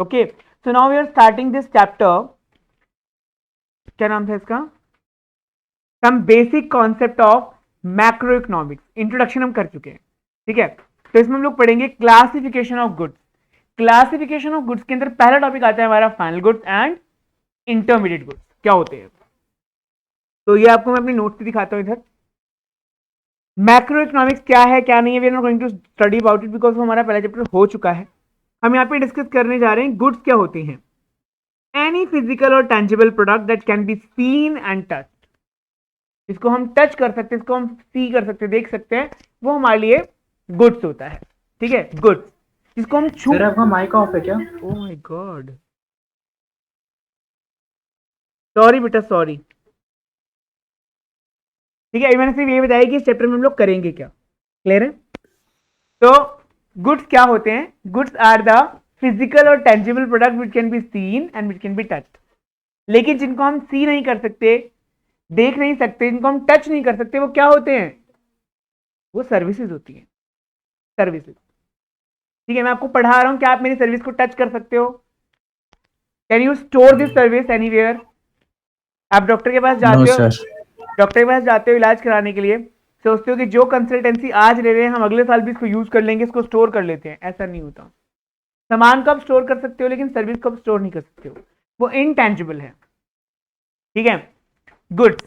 Okay, so now we are starting this chapter, क्या नाम था इसका, some basic concept of macro economics. Introduction हम कर चुके हैं, ठीक है। तो इसमें हम लोग पढ़ेंगे classification of goods. Classification of goods के अंदर पहला टॉपिक आता है हमारा final goods and intermediate goods क्या होते हैं। तो ये आपको मैं अपनी नोट्स से दिखाता हूं इधर। मैक्रो इकोनॉमिक्स क्या है क्या नहीं है, we are not going to study about it because हमारा पहला चैप्टर हो चुका है। हम यहाँ पे डिस्कस करने जा रहे हैं गुड्स क्या होते हैं। एनी फिजिकल और tangible product that can be seen and touch, इसको हम टच कर सकते हैं, इसको हम सी कर सकते हैं, देख सकते हैं, वो हमारे लिए गुड्स होता है, ठीक है। गुड्स जिसको हम छू, सर आपका माइक ऑफ है क्या? ओह माय गॉड, सॉरी बेटा सॉरी। ठीक है, मैंने सिर्फ ये बताया कि इस चैप्टर में हम लोग करेंगे क्या, क्लियर है। तो गुड्स क्या होते हैं, गुड्स आर द फिजिकल और tangible product which can be seen and which can be touched. लेकिन जिनको हम सी नहीं कर सकते, देख नहीं सकते, जिनको हम टच नहीं कर सकते, वो क्या होते हैं, वो सर्विसेज होती हैं, सर्विसेज। ठीक है, मैं आपको पढ़ा रहा हूं, क्या आप मेरी सर्विस को टच कर सकते हो? Can you store this service anywhere? आप डॉक्टर के पास जाते हो, डॉक्टर के पास जाते हो इलाज कराने के लिए, सोचते हो कि जो कंसल्टेंसी आज ले रहे हैं हम अगले साल भी इसको यूज कर लेंगे, इसको स्टोर कर लेते हैं। ऐसा नहीं होता। सामान को आप स्टोर कर सकते हो लेकिन सर्विस को आप स्टोर नहीं कर सकते हो, वो इनटेंजिबल है, ठीक है। गुड्स,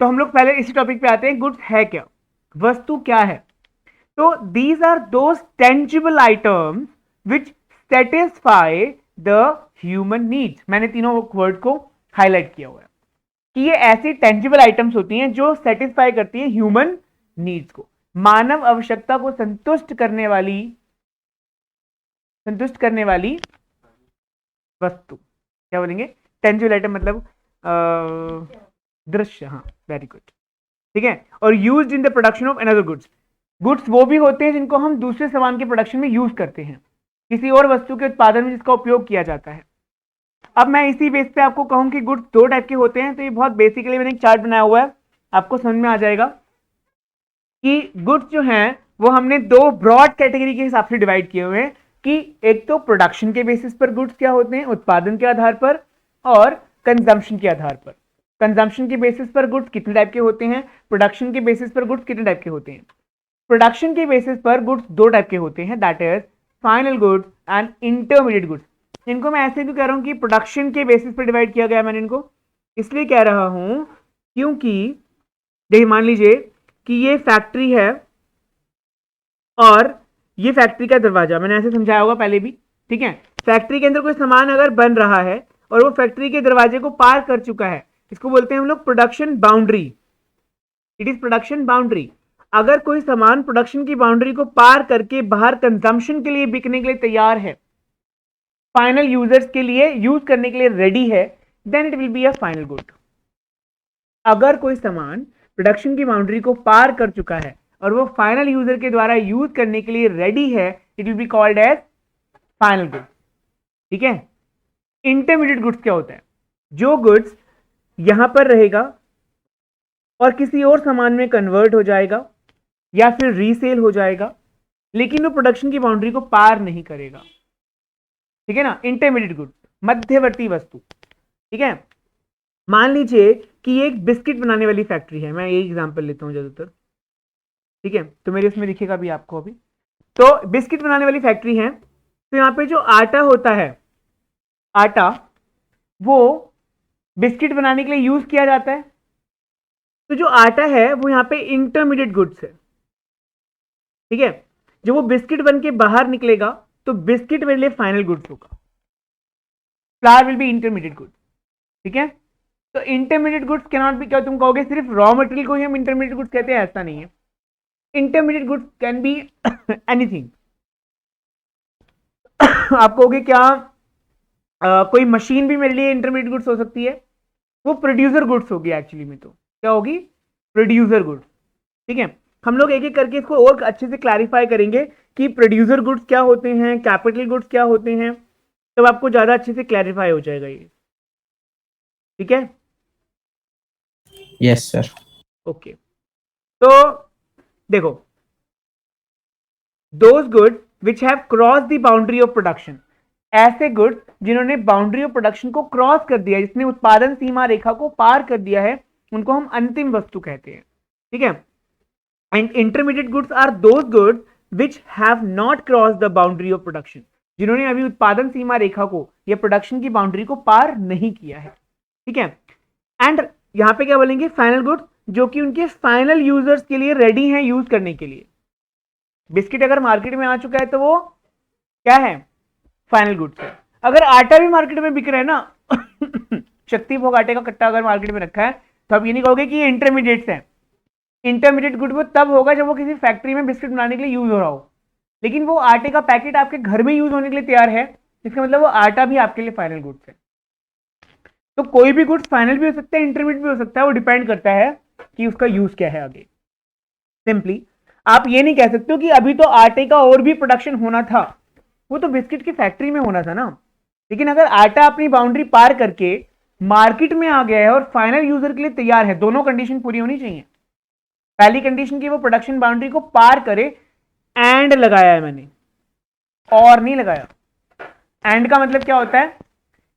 तो हम लोग पहले इसी टॉपिक पे आते हैं, गुड्स है क्या, वस्तु क्या है। तो these are those tangible items which satisfy the human needs. मैंने तीनों वर्ड को हाईलाइट किया हुआ है कि ये ऐसी टेंजिबल आइटम्स होती हैं जो सेटिस्फाई करती हैं ह्यूमन नीड्स को, मानव आवश्यकता को संतुष्ट करने वाली वस्तु। क्या बोलेंगे, टेंजिबल आइटम मतलब दृश्य, हाँ वेरी गुड, ठीक है। और used in the production of another goods, goods वो भी होते हैं जिनको हम दूसरे सामान के प्रोडक्शन में यूज करते हैं, किसी और वस्तु के उत्पादन में जिसका उपयोग किया जाता है। अब मैं इसी बेस पे आपको कहूं कि गुड्स दो टाइप के होते हैं, तो ये बहुत बेसिकली मैंने एक चार्ट बनाया हुआ है, आपको समझ में आ जाएगा कि गुड्स जो हैं वो हमने दो ब्रॉड कैटेगरी के हिसाब से डिवाइड किए हुए हैं कि एक तो प्रोडक्शन के बेसिस पर गुड्स क्या होते हैं, उत्पादन के आधार पर, और कंजम्पशन के आधार पर। कंजम्पशन के बेसिस पर गुड्स कितने टाइप के होते हैं, प्रोडक्शन के बेसिस पर गुड्स कितने टाइप के होते हैं। प्रोडक्शन के बेसिस पर गुड्स दो टाइप के होते हैं, that is final goods and intermediate goods. इनको मैं ऐसे क्यों कह रहा हूं कि प्रोडक्शन के बेसिस पर डिवाइड किया गया, मैंने इनको इसलिए कह रहा हूं क्योंकि देखिए मान लीजिए कि ये फैक्ट्री है और ये फैक्ट्री का दरवाजा, मैंने ऐसे समझाया होगा पहले भी, ठीक है। फैक्ट्री के अंदर कोई सामान अगर बन रहा है और वो फैक्ट्री के दरवाजे को पार कर चुका है, इसको बोलते हैं हम लोग production boundary, it is production boundary. अगर कोई सामान प्रोडक्शन की बाउंड्री को पार करके बाहर कंजम्पशन के लिए बिकने के लिए तैयार है, फाइनल यूजर्स के लिए यूज करने के लिए रेडी है, then it will be a final good. अगर कोई सामान प्रोडक्शन की बाउंड्री को पार कर चुका है और वो फाइनल यूजर के द्वारा यूज करने के लिए रेडी है, it will be called as final good, ठीक है। इंटरमीडिएट गुड्स क्या होता है, जो गुड्स यहां पर रहेगा और किसी और सामान में कन्वर्ट हो जाएगा या फिर रीसेल हो जाएगा, लेकिन वो प्रोडक्शन की बाउंड्री को पार नहीं करेगा, ठीक है ना। इंटरमीडिएट गुड्स, मध्यवर्ती वस्तु, ठीक है। मान लीजिए कि ये एक बिस्किट बनाने वाली फैक्ट्री है, मैं ये एग्जांपल लेता हूं ज्यादातर, ठीक है, तो मेरे इसमें दिखेगा भी आपको अभी। तो बिस्किट बनाने वाली फैक्ट्री है, तो यहां पे जो आटा होता है, आटा वो बिस्किट बनाने के लिए यूज किया जाता है, तो जो आटा है वो यहां पे इंटरमीडिएट गुड्स है, ठीक है। जब वो बिस्किट बन के बाहर निकलेगा तो बिस्किट मेरे लिए फाइनल गुड्स होगा, flower will be intermediate goods, ठीक है। तो intermediate goods can not be, क्या तुम कहोगे सिर्फ रॉ मटेरियल को ही हम इंटरमीडिएट गुड्स कहते हैं, ऐसा नहीं है। Intermediate goods can be anything. आप कहोगे क्या कोई मशीन भी मेरे लिए इंटरमीडिएट गुड्स हो सकती है, वो प्रोड्यूसर गुड्स होगी एक्चुअली में, तो क्या होगी, प्रोड्यूसर गुड्स, ठीक है। हम लोग एक एक करके इसको और अच्छे से क्लैरिफाई करेंगे कि प्रोड्यूसर गुड्स क्या होते हैं, कैपिटल गुड्स क्या होते हैं, तब आपको ज्यादा अच्छे से क्लैरिफाई हो जाएगा ये, ठीक है। Yes sir. ओके, तो देखो, those goods which have cross the boundary of production, ऐसे गुड्स जिन्होंने बाउंड्री ऑफ प्रोडक्शन को क्रॉस कर दिया, जिसने उत्पादन सीमा रेखा को पार कर दिया है, उनको हम अंतिम वस्तु कहते हैं। ठीक है। And intermediate goods are those goods which have not cross the boundary of production, जिन्होंने अभी उत्पादन सीमा रेखा को या प्रोडक्शन की बाउंड्री को पार नहीं किया है। ठीक है। एंड यहां पे क्या बोलेंगे, फाइनल गुड्स, जो कि उनके फाइनल यूजर्स के लिए रेडी हैं यूज करने के लिए। बिस्किट अगर मार्केट में आ चुका है तो वो क्या है, फाइनल गुड्स है। अगर आटा भी मार्केट में बिक रहा है ना शक्ति भोग आटे का कट्टा अगर मार्केट में रखा है, तो आप ये नहीं कहोगे कि ये इंटरमीडिएट्स है। इंटरमीडिएट गुड वो तब होगा जब वो किसी फैक्ट्री में बिस्किट बनाने के लिए यूज हो रहा हो, लेकिन वो आटे का पैकेट आपके घर में यूज होने के लिए तैयार है, इसका मतलब वो आटा भी आपके लिए फाइनल गुड्स है। तो कोई भी गुड्स फाइनल भी हो सकता है, इंटरमीडिएट भी हो सकता है, वो डिपेंड करता है कि उसका यूज क्या है आगे। सिंपली आप ये नहीं कह सकते हो कि अभी तो आटे का और भी प्रोडक्शन होना था, वो तो बिस्किट की फैक्ट्री में होना था ना। लेकिन अगर आटा अपनी बाउंड्री पार करके मार्केट में आ गया है और फाइनल यूजर के लिए तैयार है, दोनों कंडीशन पूरी होनी चाहिए। पहली कंडीशन की वो प्रोडक्शन बाउंड्री को पार करे, एंड लगाया है मैंने, और नहीं लगाया। एंड का मतलब क्या होता है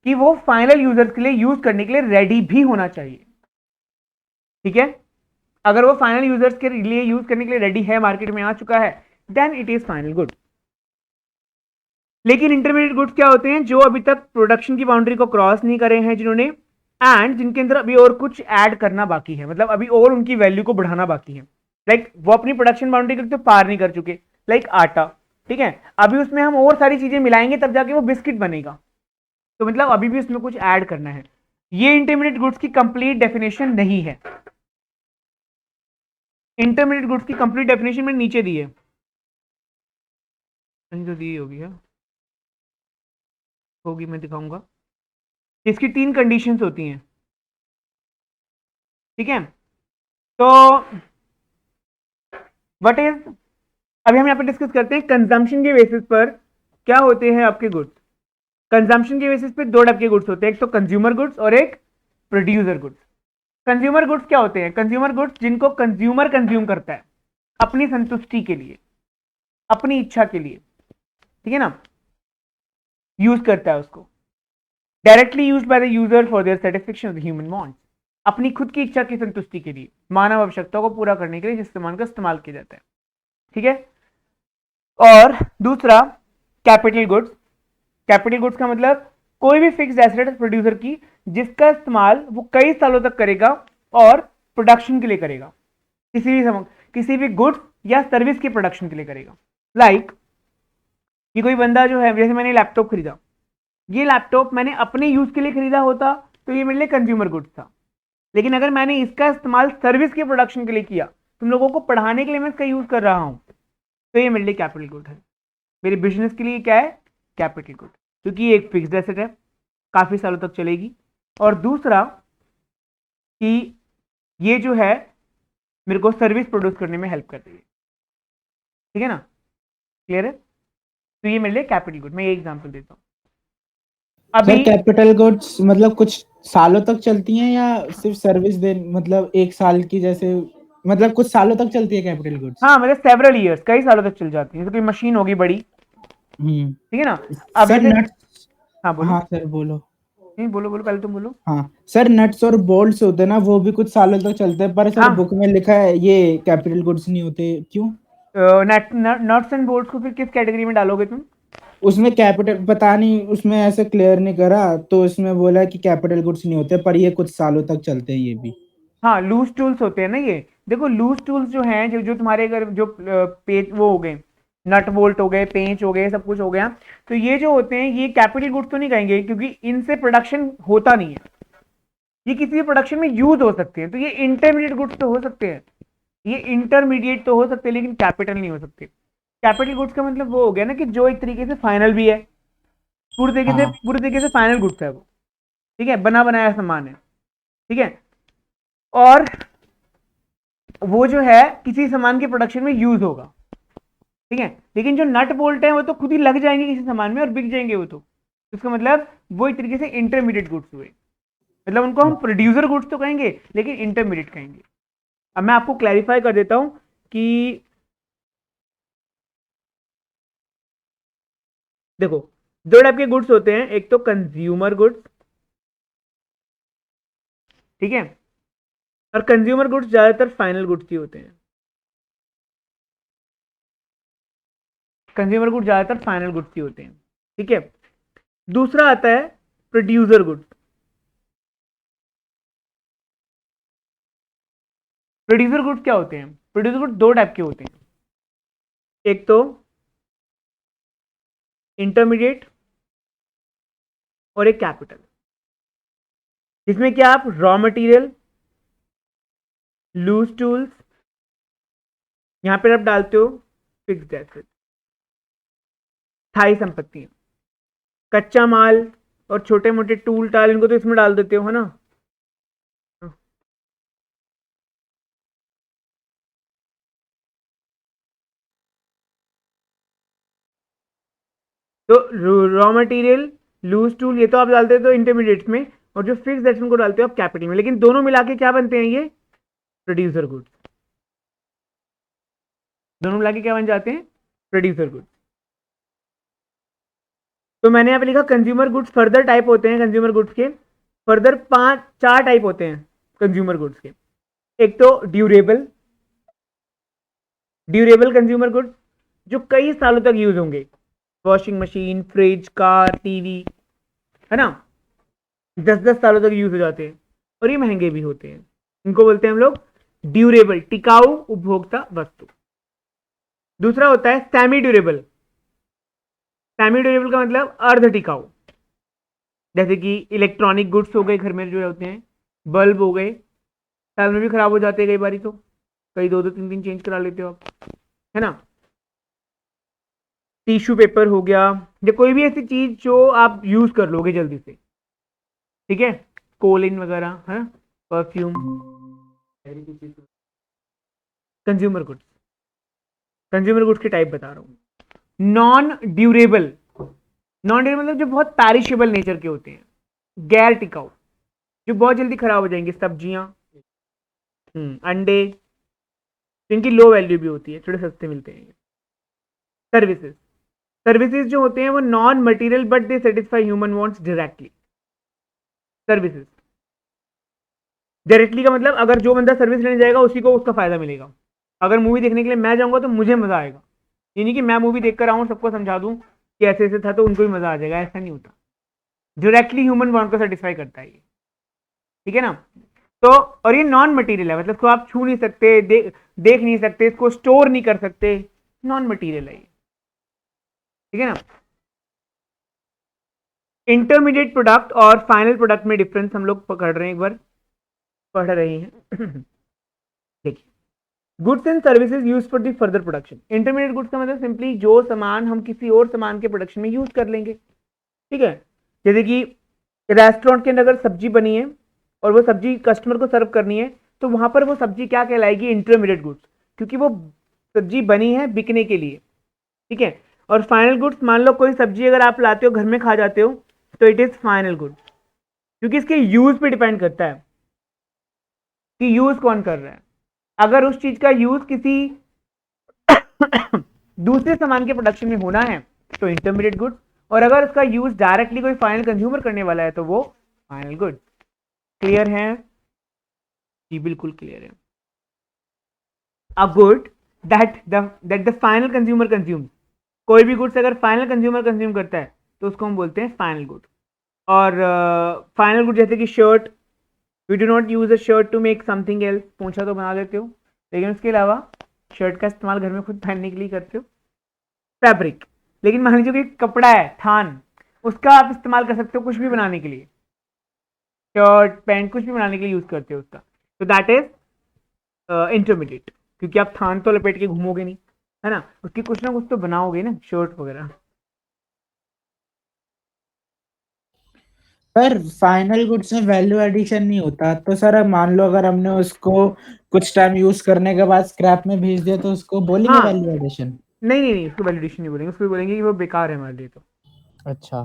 कि वो फाइनल यूजर्स के लिए यूज करने के लिए रेडी भी होना चाहिए। ठीक है। अगर वो फाइनल यूजर्स के लिए यूज करने के लिए रेडी है, मार्केट में आ चुका है, then it is final good. लेकिन इंटरमीडिएट गुड्स क्या होते हैं, जो अभी तक प्रोडक्शन की बाउंड्री को क्रॉस नहीं करे हैं जिन्होंने, एंड जिनके अंदर अभी और कुछ ऐड करना बाकी है, मतलब अभी और उनकी वैल्यू को बढ़ाना बाकी है। लाइक वो अपनी प्रोडक्शन बाउंड्री को तो पार नहीं कर चुके, लाइक आटा। ठीक है। अभी उसमें हम और सारी चीजें मिलाएंगे तब जाके वो बिस्किट बनेगा, तो मतलब अभी भी उसमें कुछ ऐड करना है। ये इंटरमीडिएट गुड्स की कंप्लीट डेफिनेशन नहीं है। इंटरमीडिएट गुड्स की कंप्लीट डेफिनेशन मैंने नीचे दी है, कहीं तो दी होगी, होगी, मैं दिखाऊंगा। इसकी 3 कंडीशंस होती हैं। ठीक है। तो व्हाट इज, अभी हम यहाँ पे डिस्कस करते हैं कंजम्पशन के बेसिस पर क्या होते हैं आपके गुड्स। कंजम्पशन के बेसिस पे 2 टाइप के गुड्स होते हैं, एक तो कंज्यूमर गुड्स और एक प्रोड्यूसर गुड्स। कंज्यूमर गुड्स क्या होते हैं, कंज्यूमर गुड्स जिनको कंज्यूमर कंज्यूम करता है अपनी संतुष्टि के लिए, अपनी इच्छा के लिए। ठीक है ना, यूज करता है उसको, directly used by the user for their satisfaction of the human wants, अपनी खुद की इच्छा की संतुष्टि के लिए, मानव आवश्यकताओं को पूरा करने के लिए जिस सामान का इस्तेमाल किया जाता है। ठीक है। और दूसरा कैपिटल गुड्स। कैपिटल गुड्स का मतलब कोई भी फिक्स्ड एसेट प्रोड्यूसर की जिसका इस्तेमाल वो कई सालों तक करेगा और प्रोडक्शन के लिए करेगा, किसी भी गुड्स या सर्विस के प्रोडक्शन के लिए करेगा। लाइक ये कोई बंदा जो है, जैसे मैंने लैपटॉप खरीदा, ये लैपटॉप मैंने अपने यूज के लिए खरीदा होता तो ये मेरे लिए कंज्यूमर गुड्स था, लेकिन अगर मैंने इसका इस्तेमाल सर्विस के प्रोडक्शन के लिए किया, तुम लोगों को पढ़ाने के लिए मैं इसका यूज कर रहा हूं, तो ये मेरे लिए कैपिटल गुड है। मेरे बिजनेस के लिए क्या है, कैपिटल गुड, क्योंकि ये एक फिक्स्ड एसेट है, काफी सालों तक चलेगी। और दूसरा कि ये जो है मेरे को सर्विस प्रोड्यूस करने में हेल्प कर रही है। ठीक है ना, क्लियर है। तो ये मेरे लिए कैपिटल गुड। मैं ये एग्जांपल देता हूं। सर कैपिटल गुड्स मतलब कुछ सालों तक चलती हैं या सिर्फ सर्विस दे, मतलब 1 साल की, जैसे मतलब कुछ सालों तक चलती है कैपिटल गुड्स? हाँ, मतलब सेवरल इयर्स, कई सालों तक चल जाती है। जैसे कोई मशीन होगी बड़ी, ठीक है ना। अब सर जैसे, नट्स, हाँ बोलो। हाँ सर बोलो। नहीं बोलो बोलो, पहले तुम बोलो। हाँ सर, नट्स और बोल्ट्स होते हैं ना, वो भी कुछ सालों तक चलते हैं, पर सर हाँ, बुक में लिखा है ये कैपिटल गुड्स नहीं होते, क्यों? नट्स एंड बोल्ट्स को फिर किस कैटेगरी में डालोगे तुम? उसमें कैपिटल पता नहीं, उसमें ऐसे क्लियर नहीं करा, तो उसमें बोला कि कैपिटल गुड्स नहीं होते, पर ये कुछ सालों तक चलते हैं ये भी। हाँ, लूज टूल्स होते हैं ना ये। देखो लूज टूल्स जो हैं, जो जो तुम्हारे अगर जो पेज वो हो गए, नट बोल्ट हो गए, पेंच हो गए, सब कुछ हो गया, तो ये जो होते हैं ये कैपिटल गुड्स तो नहीं कहेंगे, क्योंकि इनसे प्रोडक्शन होता नहीं है। ये किसी भी प्रोडक्शन में यूज हो सकते हैं, तो ये इंटरमीडिएट गुड्स तो हो सकते हैं, ये इंटरमीडिएट तो हो सकते हैं, लेकिन कैपिटल नहीं हो सकते। कैपिटल गुड्स का मतलब वो हो गया ना कि जो एक तरीके से फाइनल भी है, हाँ पूरी तरीके से फाइनल गुड्स है वो। ठीक है, बना बनाया सामान है। ठीक है। और वो जो है किसी सामान के प्रोडक्शन में यूज होगा। ठीक है। लेकिन जो नट बोल्ट है वो तो खुद ही लग जाएंगे किसी सामान में और बिक जाएंगे वो तो। इसका मतलब वो एक तरीके से इंटरमीडिएट गुड्स हुए, मतलब उनको हम प्रोड्यूसर गुड्स तो कहेंगे लेकिन इंटरमीडिएट कहेंगे। अब मैं आपको क्लैरिफाई कर देता हूं कि देखो, दो टाइप के गुड्स होते हैं, एक तो कंज्यूमर गुड्स, ठीक है, और कंज्यूमर गुड्स ज्यादातर फाइनल गुड्स ही होते हैं। कंज्यूमर गुड्स ज्यादातर फाइनल गुड्स ही होते हैं, ठीक है। दूसरा आता है प्रोड्यूसर गुड्स। प्रोड्यूसर गुड्स क्या होते हैं? प्रोड्यूसर गुड्स दो टाइप के होते हैं, एक तो इंटरमीडिएट और एक कैपिटल, जिसमें क्या आप रॉ मटेरियल, लूज टूल्स, यहां पर आप डालते हो फिक्स्ड एसेट, स्थायी संपत्तियां, कच्चा माल और छोटे मोटे टूल टाल इनको तो इसमें डाल देते हो, है ना। तो रॉ मटेरियल, लूज टूल ये तो आप डालते हो इंटरमीडिएट्स में, और जो फिक्स्ड एसेट को डालते हो आप कैपिटल में, लेकिन दोनों मिला के क्या बनते हैं? ये प्रोड्यूसर गुड्स। दोनों मिला के क्या बन जाते हैं? Producer goods. तो मैंने यहाँ पे लिखा कंज्यूमर गुड्स फर्दर टाइप होते हैं। कंज्यूमर गुड्स के फर्दर चार टाइप होते हैं कंज्यूमर गुड्स के। एक तो ड्यूरेबल, ड्यूरेबल कंज्यूमर गुड्स जो कई सालों तक यूज होंगे, washing machine, fridge, car, TV, है ना, 10-10 सालों तक यूज हो जाते हैं और ये महंगे भी होते हैं। इनको बोलते हैं हम लोग ड्यूरेबल, टिकाऊ उपभोक्ता वस्तु। दूसरा होता है सेमी ड्यूरेबल। सेमी ड्यूरेबल का मतलब अर्ध टिकाऊ, जैसे कि इलेक्ट्रॉनिक गुड्स हो गए, घर में जो होते हैं, बल्ब हो गए, साल में भी खराब हो जाते हैं कई बारी, तो कई 2-2 3 दिन चेंज करा लेते हो आप, है ना। टिश्यू पेपर हो गया, या कोई भी ऐसी चीज जो आप यूज कर लोगे जल्दी से, ठीक है, कोलिन वगैरह, है ना, perfume. Consumer goods, consumer goods के टाइप बता रहा हूं। नॉन ड्यूरेबल, नॉन ड्यूरेबल मतलब जो बहुत पैरिशेबल नेचर के होते हैं, गैर टिकाऊ, जो बहुत जल्दी खराब हो जाएंगे, सब्जियां, अंडे, इनकी लो वैल्यू भी होती है, थोड़े सस्ते मिलते हैं। सर्विसेज, सर्विसेज जो होते हैं वो non material but they satisfy human wants directly. Services directly का मतलब अगर जो बंदा सर्विस लेने जाएगा उसी को उसका फायदा मिलेगा। अगर मूवी देखने के लिए मैं जाऊंगा तो मुझे मजा आएगा, ये नहीं कि मैं मूवी देख कर आऊँ सबको समझा दूं कि ऐसे ऐसे था तो उनको भी मजा आ जाएगा, ऐसा नहीं होता। डायरेक्टली ह्यूमन वांट को सेटिस्फाई करता है ये, ठीक है ना। तो और ये नॉन मटेरियल है, मतलब इसको आप छू नहीं सकते, देख नहीं सकते, इसको स्टोर नहीं कर सकते, नॉन मटेरियल है ये, ठीक है ना। इंटरमीडिएट प्रोडक्ट और फाइनल प्रोडक्ट में डिफरेंस हम लोग पकड़ रहे हैं, एक बार पढ़ रहे हैं। देखिए, goods and services use for the further production. Intermediate goods का मतलब सिंपली जो सामान हम किसी और सामान के प्रोडक्शन में यूज कर लेंगे, ठीक है। जैसे कि रेस्टोरेंट के अंदर अगर सब्जी बनी है और वो सब्जी कस्टमर को सर्व करनी है, तो वहां पर वो सब्जी क्या कहलाएगी? इंटरमीडिएट गुड्स, क्योंकि वो सब्जी बनी है बिकने के लिए, ठीक है। और फाइनल गुड्स, मान लो कोई सब्जी अगर आप लाते हो घर में खा जाते हो तो इट इज फाइनल गुड्स, क्योंकि इसके यूज पे डिपेंड करता है कि यूज कौन कर रहा है। अगर उस चीज का यूज किसी दूसरे सामान के प्रोडक्शन में होना है तो इंटरमीडिएट गुड्स, और अगर उसका यूज डायरेक्टली कोई फाइनल कंज्यूमर करने वाला है तो वो फाइनल गुड्स। क्लियर है जी? बिल्कुल क्लियर है। A good that the final consumer consumes, कोई भी गुड्स अगर फाइनल कंज्यूमर कंज्यूम करता है तो उसको हम बोलते हैं फाइनल गुड। और फाइनल गुड जैसे कि shirt, we do not use a shirt to make something else, पोंछा तो बना देते हो, लेकिन उसके अलावा शर्ट का इस्तेमाल घर में खुद पहनने के लिए करते हो। फैब्रिक, लेकिन मान लीजिए कि कपड़ा है, थान, उसका आप इस्तेमाल कर सकते हो कुछ भी बनाने के लिए, शर्ट पैंट कुछ भी बनाने के लिए यूज करते हो उसका, तो दैट इज इंटरमीडिएट, क्योंकि आप थान तो लपेट के घूमोगे नहीं, है ना, उसकी कुछ ना कुछ तो बनाओगे ना, शर्ट वगैरह। सर फाइनल गुड्स में वैल्यू एडिशन नहीं होता, तो सर मान लो अगर हमने उसको कुछ टाइम यूज करने के बाद स्क्रैप में भेज दिया तो उसको बोलेंगे हाँ, वैल्यू एडिशन? नहीं नहीं नहीं, उसको वैलिडेशन नहीं बोलेंगे, उसको बोलेंगे कि वो बेकार है हमारे लिए। तो अच्छा।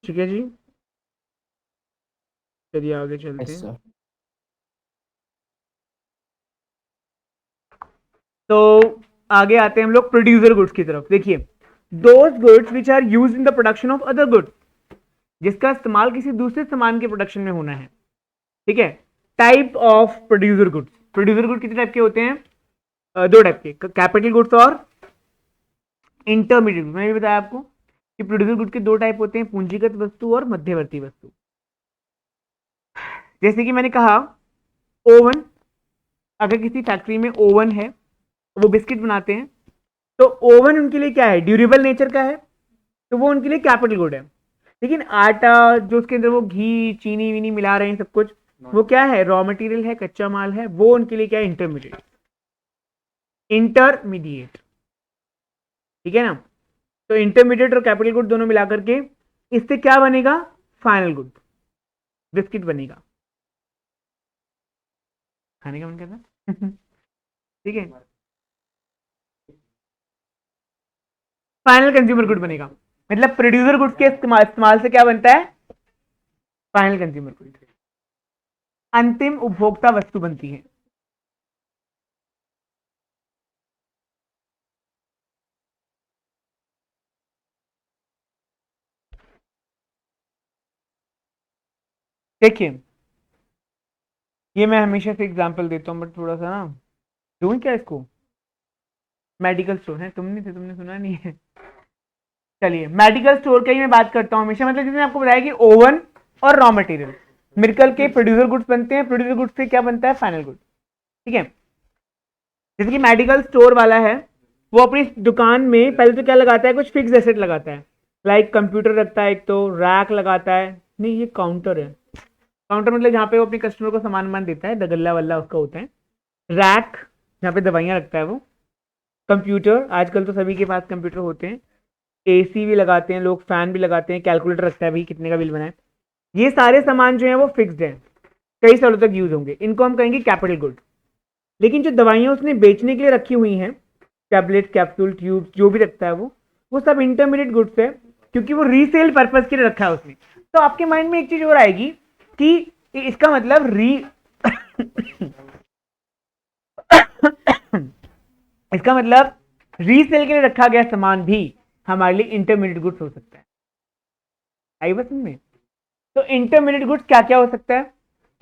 ठीक है जी, चलिए आगे चलते यस हैं। सर। तो आगे आते हैं हम लोग प्रोड्यूसर गुड्स की तरफ। देखिए, those goods which are used in the production of other goods, जिसका इस्तेमाल किसी दूसरे सामान के प्रोडक्शन में होना है। ठीक है, type of producer goods. Producer goods कितने टाइप के होते हैं? दो टाइप के, कैपिटल गुड्स और इंटरमीडिएट। मैंने भी बताया आपको कि प्रोड्यूसर गुड्स के दो टाइप होते हैं, पूंजीगत वस्तु और मध्यवर्ती वस्तु। जैसे कि मैंने कहा, ओवन, अगर किसी फैक्ट्री में ओवन है, वो बिस्किट बनाते हैं, तो ओवन उनके लिए क्या है? ड्यूरेबल नेचर का है, तो वो उनके लिए कैपिटल गुड है। लेकिन आटा जो उसके अंदर वो घी चीनी वीनी मिला रहे हैं सब कुछ, वो क्या है? रॉ मटेरियल है, कच्चा माल है, वो उनके लिए क्या है? इंटरमीडिएट। इंटरमीडिएट, ठीक है ना? तो इंटरमीडिएट और कैपिटल गुड दोनों मिलाकर के इससे क्या बनेगा? फाइनल गुड, बिस्किट बनेगा। खाने का मन करता ठीक है, फाइनल कंज्यूमर गुड बनेगा। मतलब प्रोड्यूसर गुड्स के इस्तेमाल से क्या बनता है? फाइनल कंज्यूमर गुड, अंतिम उपभोक्ता वस्तु बनती है। देखिए, ये मैं हमेशा से एग्जांपल देता हूं, बट थोड़ा सा ना दूं क्या इसको? मेडिकल स्टोर है, तुमने सुना नहीं है? चलिए, मेडिकल स्टोर का ही मैं बात करता हूं हमेशा। मतलब जिसने आपको बताया कि ओवन और रॉ मटेरियल मिलकर के प्रोड्यूसर गुड्स बनते हैं। प्रोड्यूसर गुड्स से क्या बनता है? Final good. ठीक है, जैसे कि मेडिकल स्टोर वाला है, वो अपनी दुकान में पहले तो क्या लगाता है? कुछ फिक्स एसेट लगाता है, लाइक कंप्यूटर रखता है, एक तो रैक लगाता है, नहीं ये काउंटर है, काउंटर मतलब जहाँ पे वो अपने कस्टमर को सामान देता है, दगल्ला वल्ला उसका होता है। रैक जहाँ पे दवाइयाँ रखता है वो। कंप्यूटर, आजकल तो सभी के पास कंप्यूटर होते हैं। एसी भी लगाते हैं लोग, फैन भी लगाते हैं, कैलकुलेटर रखता है भाई कितने का बिल बना है। ये सारे सामान जो है वो फिक्स्ड है, कई सालों तक यूज होंगे, इनको हम कहेंगे कैपिटल गुड। लेकिन जो दवाइयाँ उसने बेचने के लिए रखी हुई हैं, टैबलेट, कैप्सूल, ट्यूब, जो भी रखता है वो सब इंटरमीडिएट गुड्स है, क्योंकि वो रीसेल पर्पज के लिए रखा है उसने। तो आपके माइंड में एक चीज और आएगी कि इसका मतलब इसका मतलब रीसेल के लिए रखा गया सामान भी हमारे लिए इंटरमीडिएट गुड्स हो सकता है। आई बस में, तो इंटरमीडिएट गुड्स क्या क्या हो सकता है?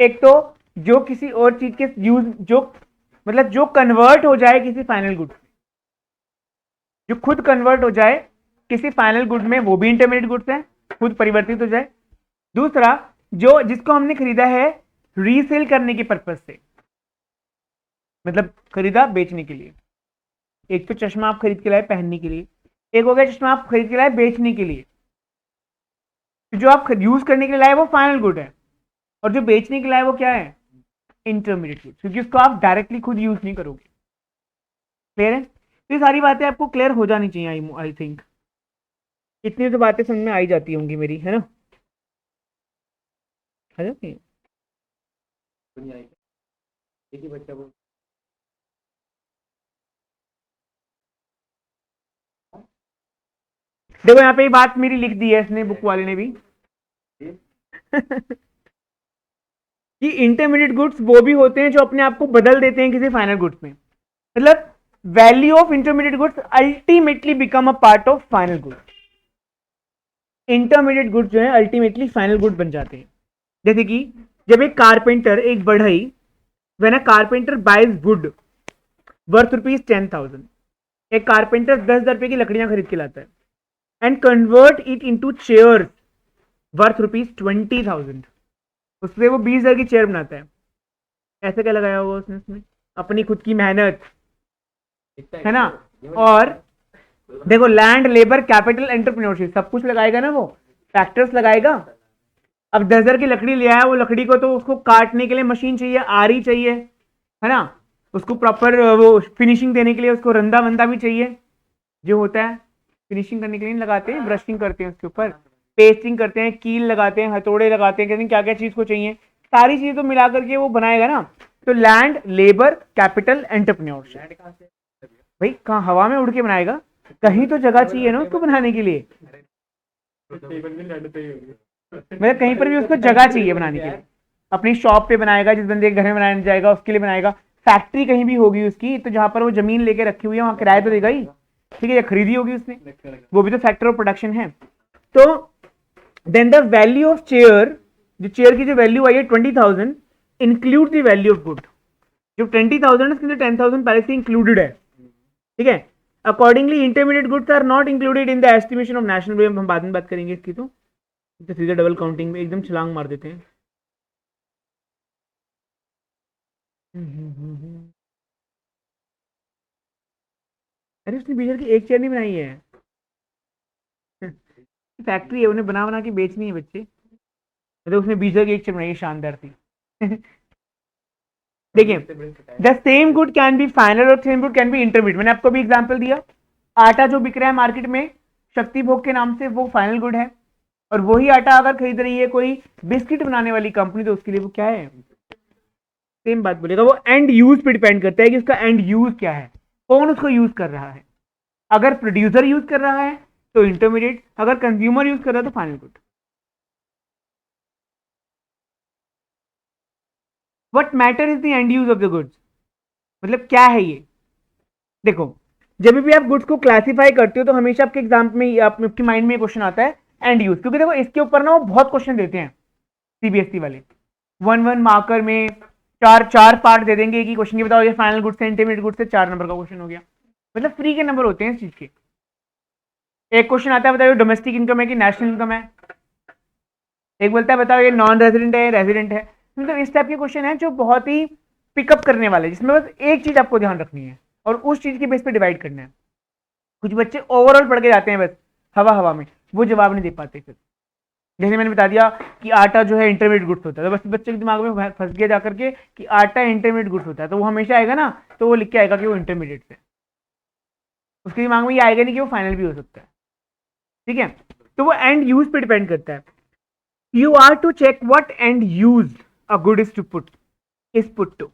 एक तो जो किसी और चीज के यूज, जो मतलब जो कन्वर्ट हो जाए किसी फाइनल गुड, जो खुद कन्वर्ट हो जाए किसी फाइनल गुड में, वो भी इंटरमीडिएट गुड्स है, खुद परिवर्तित हो जाए। दूसरा, जो जिसको हमने खरीदा है रीसेल करने के पर्पज से, मतलब खरीदा बेचने के लिए। एक तो चश्मा आप खरीद के लाए पहनने के लिए, एक हो गया चश्मा आप खरीद के लाए बेचने के लिए। तो जो आप यूज करने के लिए लाए वो फाइनल गुड है, और जो बेचने के लिए लाए वो क्या है? इंटरमीडिएट गुड, क्योंकि उसको आप डायरेक्टली खुद यूज नहीं करोगे। क्लियर है? तो ये सारी बातें आपको क्लियर हो जानी चाहिए। आई थिंक इतनी तो बातें समझ में आई जाती होंगी मेरी, है ना? बच्चा को देखो, यहाँ पे ये बात मेरी लिख दी है इसने, बुक वाले ने भी कि इंटरमीडिएट गुड्स वो भी होते हैं जो अपने आप को बदल देते हैं किसी फाइनल गुड्स में। मतलब value of intermediate goods ultimately become a part of final goods. Intermediate goods जो है अल्टीमेटली फाइनल गुड बन जाते हैं। जैसे कि जब एक कारपेंटर, एक बढ़ई, when a carpenter buys wood worth ₹10,000, एक कारपेंटर 10,000 रुपए की लकड़ियां खरीद के लाता है and convert it into chair worth ₹20,000, उससे वो 20,000 की चेयर बनाता है। ऐसे क्या लगाया होगा उसने? उसमें अपनी खुद की मेहनत है ना, और देखो लैंड, लेबर, कैपिटल, एंटरप्रेन्योरशिप सब कुछ लगाएगा ना, वो फैक्टर्स लगाएगा। अब 10,000 की लकड़ी ले आया, वो लकड़ी को तो उसको काटने के लिए मशीन चाहिए, आरी चाहिए, है ना, उसको प्रॉपर वो फिनिशिंग देने के लिए उसको रंदा वंदा भी चाहिए, जो होता है फिनिशिंग करने के लिए लगाते हैं, ब्रशिंग करते हैं उसके ऊपर, पेस्टिंग करते हैं, कील लगाते हैं, हथौड़े लगाते हैं, कहते हैं क्या क्या चीज को चाहिए, सारी चीजें तो मिला करके वो बनाएगा ना। तो लैंड, लेबर, कैपिटल, एंटरप्रेन्योरशिप, भाई कहाँ हवा में उड़ के बनाएगा? कहीं तो जगह चाहिए ना उसको बनाने के लिए, मतलब कहीं पर भी उसको जगह चाहिए बनाने के लिए। अपनी शॉप पे बनाएगा, जिस बंदे के घर में बनाने जाएगा उसके लिए बनाएगा, फैक्ट्री कहीं भी होगी उसकी, तो जहां पर वो जमीन लेके रखी हुई है वहां किराए तो देगा ही, ठीक है, या खरीदी होगी उसने, वो भी तो फैक्टर ऑफ प्रोडक्शन है। तो then the value of chair, जो चेयर की जो वैल्यू आई है 20,000, include the value of good. जो 20,000 है उसके अंदर 10,000 पहले से इंक्लूडेड है, ठीक है। Accordingly intermediate goods are not included in the estimation of national way, हम बाद में बात करेंगे इसकी। तो सीधे डबल काउंटिंग में एकदम छलांग मार देते हैं। अरे उसने बीजर की एक चेयर नहीं बनाई है, फैक्ट्री है, उन्हें बना बना के बेचनी है बच्चे। तो उसने बीजर की एक चेयर बनाई है, शानदार थी। देखिए, the same good can be final और same good can be intermediate. मैंने आपको भी एग्जांपल दिया, आटा जो बिक रहा है मार्केट में शक्ति भोग के नाम से, वो फाइनल गुड है, और वही आटा अगर खरीद रही है कोई बिस्किट बनाने वाली कंपनी, तो उसके लिए वो क्या है, सेम बात बोलेगा। वो एंड यूज पे डिपेंड करता है कि उसका एंड यूज क्या है, कौन उसको यूज कर रहा है। अगर प्रोड्यूसर यूज कर रहा है तो इंटरमीडिएट, अगर कंज्यूमर यूज कर रहा है तो final good. What matter is the end use of the goods, मतलब क्या है ये। देखो, जब भी आप गुड्स को क्लासिफाई करते हो तो हमेशा आपके एग्जाम में, आपके माइंड में क्वेश्चन आता है एंड यूज, क्योंकि देखो इसके ऊपर ना वो बहुत क्वेश्चन देते हैं सीबीएसई वाले, 1-1 मार्कर में चार चार पार्ट दे देंगे कि क्वेश्चन की बताओ ये फाइनल गुड्स से इंटरमीडिएट गुड्स से, 4 नंबर का क्वेश्चन हो गया, मतलब फ्री के नंबर होते हैं इस चीज के। एक क्वेश्चन आता है बताओ डोमेस्टिक इनकम है कि नेशनल इनकम है, एक बोलता है बताओ ये नॉन रेजिडेंट है रेजिडेंट है। मतलब इस टाइप के क्वेश्चन है जो बहुत ही पिकअप करने वाले, जिसमें बस एक चीज आपको ध्यान रखनी है और उस चीज के बेस पे डिवाइड करना है। कुछ बच्चे ओवरऑल पढ़ के जाते हैं बस हवा हवा में, वो जवाब नहीं दे पाते। फिर जैसे मैंने बता दिया कि आटा जो है इंटरमीडिएट गुड्स होता है, तो बस बच्चे के दिमाग में फंस गया जाकर के कि आटा इंटरमीडिएट गुड्स होता है, तो वो हमेशा आएगा ना, तो वो लिख के आएगा कि वो इंटरमीडिएट से, उसके दिमाग में ये आएगा नहीं कि वो फाइनल भी हो सकता है, ठीक है। तो वो एंड यूज पे डिपेंड करता है। You are to check what end use a good is to put, is put to,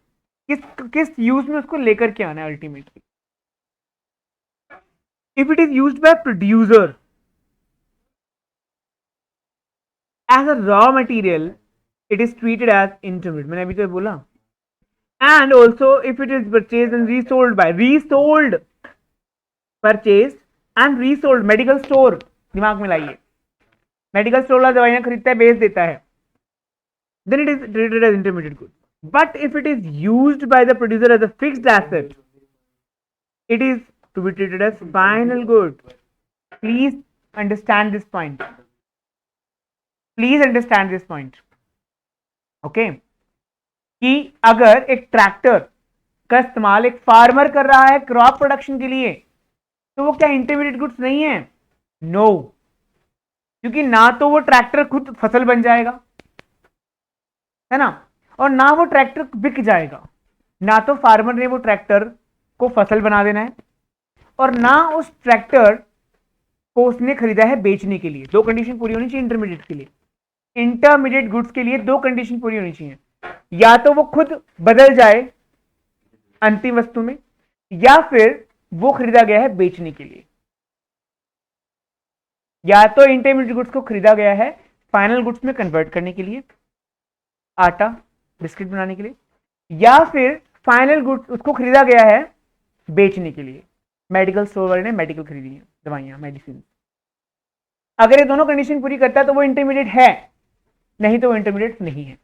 किस किस यूज में उसको लेकर के आना है ultimately. If it is used by producer as a raw material, it is treated as intermediate, मैंने अभी तो बोला। and also if it is purchased and resold by, resold, purchased and resold, medical store दिमाग में लाइए, medical store वाला दवाइयां खरीदता है बेच देता है, then it is treated as intermediate good. But if it is used by the producer as a fixed asset, it is to be treated as final good. Please understand this point. Please understand this point, okay. कि अगर एक tractor का इस्तेमाल एक farmer कर रहा है crop production के लिए, तो वो क्या इंटरमीडिएट गुड्स नहीं है? नो, क्योंकि ना तो वो ट्रैक्टर खुद फसल बन जाएगा, है ना, और ना वो ट्रैक्टर बिक जाएगा। ना तो फार्मर ने वो ट्रैक्टर को फसल बना देना है, और ना उस ट्रैक्टर को उसने खरीदा है बेचने के लिए। दो कंडीशन पूरी होनी चाहिए इंटरमीडिएट के लिए। इंटरमीडिएट गुड्स के लिए दो कंडीशन पूरी होनी चाहिए, या तो वो खुद बदल जाए अंतिम वस्तु में, या फिर वो खरीदा गया है बेचने के लिए। या तो इंटरमीडिएट गुड्स को खरीदा गया है फाइनल गुड्स में कन्वर्ट करने के लिए, आटा बिस्किट बनाने के लिए, या फिर फाइनल गुड्स उसको खरीदा गया है बेचने के लिए, मेडिकल स्टोर वाले ने मेडिकल खरीदी है, दवाइयां, मेडिसिन। अगर ये दोनों कंडीशन पूरी करता है तो वो इंटरमीडिएट है, नहीं तो वो इंटरमीडिएट नहीं है,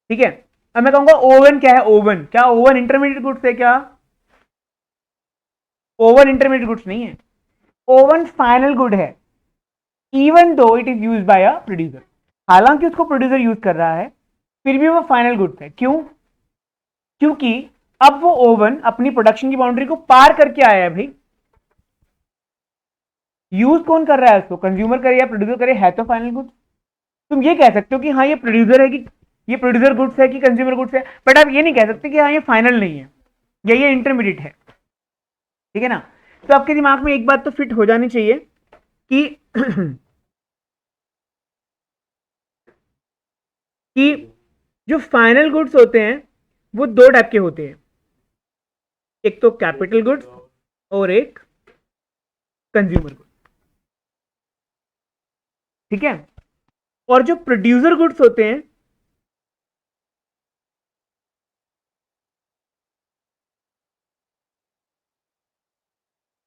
ठीक है। अब मैं कहूंगा ओवन क्या है? ओवन, क्या ओवन इंटरमीडिएट गुड्स है? क्या ओवन इंटरमीडिएट गुड्स नहीं है, ओवन फाइनल गुड है, even though it is use by a producer. हालांकि उसको प्रोड्यूसर यूज कर रहा है, फिर भी वो फाइनल गुड्स है। क्यों? क्योंकि अब वो ओवन अपनी प्रोडक्शन की बाउंड्री को पार करके आया है भाई। यूज कौन कर रहा है उसको? कंज्यूमर करे या प्रोड्यूसर करे, है तो फाइनल गुड्स। तुम ये कह सकते हो कि हाँ ये प्रोड्यूसर है, कि ये प्रोड्यूसर गुड्स है कि कंज्यूमर गुड्स है, बट आप ये नहीं कह सकते कि हाँ ये फाइनल नहीं है या ये इंटरमीडिएट है, ठीक है ना। तो आपके दिमाग में एक बात तो फिट हो जानी चाहिए कि कि जो फाइनल गुड्स होते हैं वो दो टाइप के होते हैं, एक तो कैपिटल गुड्स और एक कंज्यूमर गुड्स, ठीक है। और जो प्रोड्यूसर गुड्स होते हैं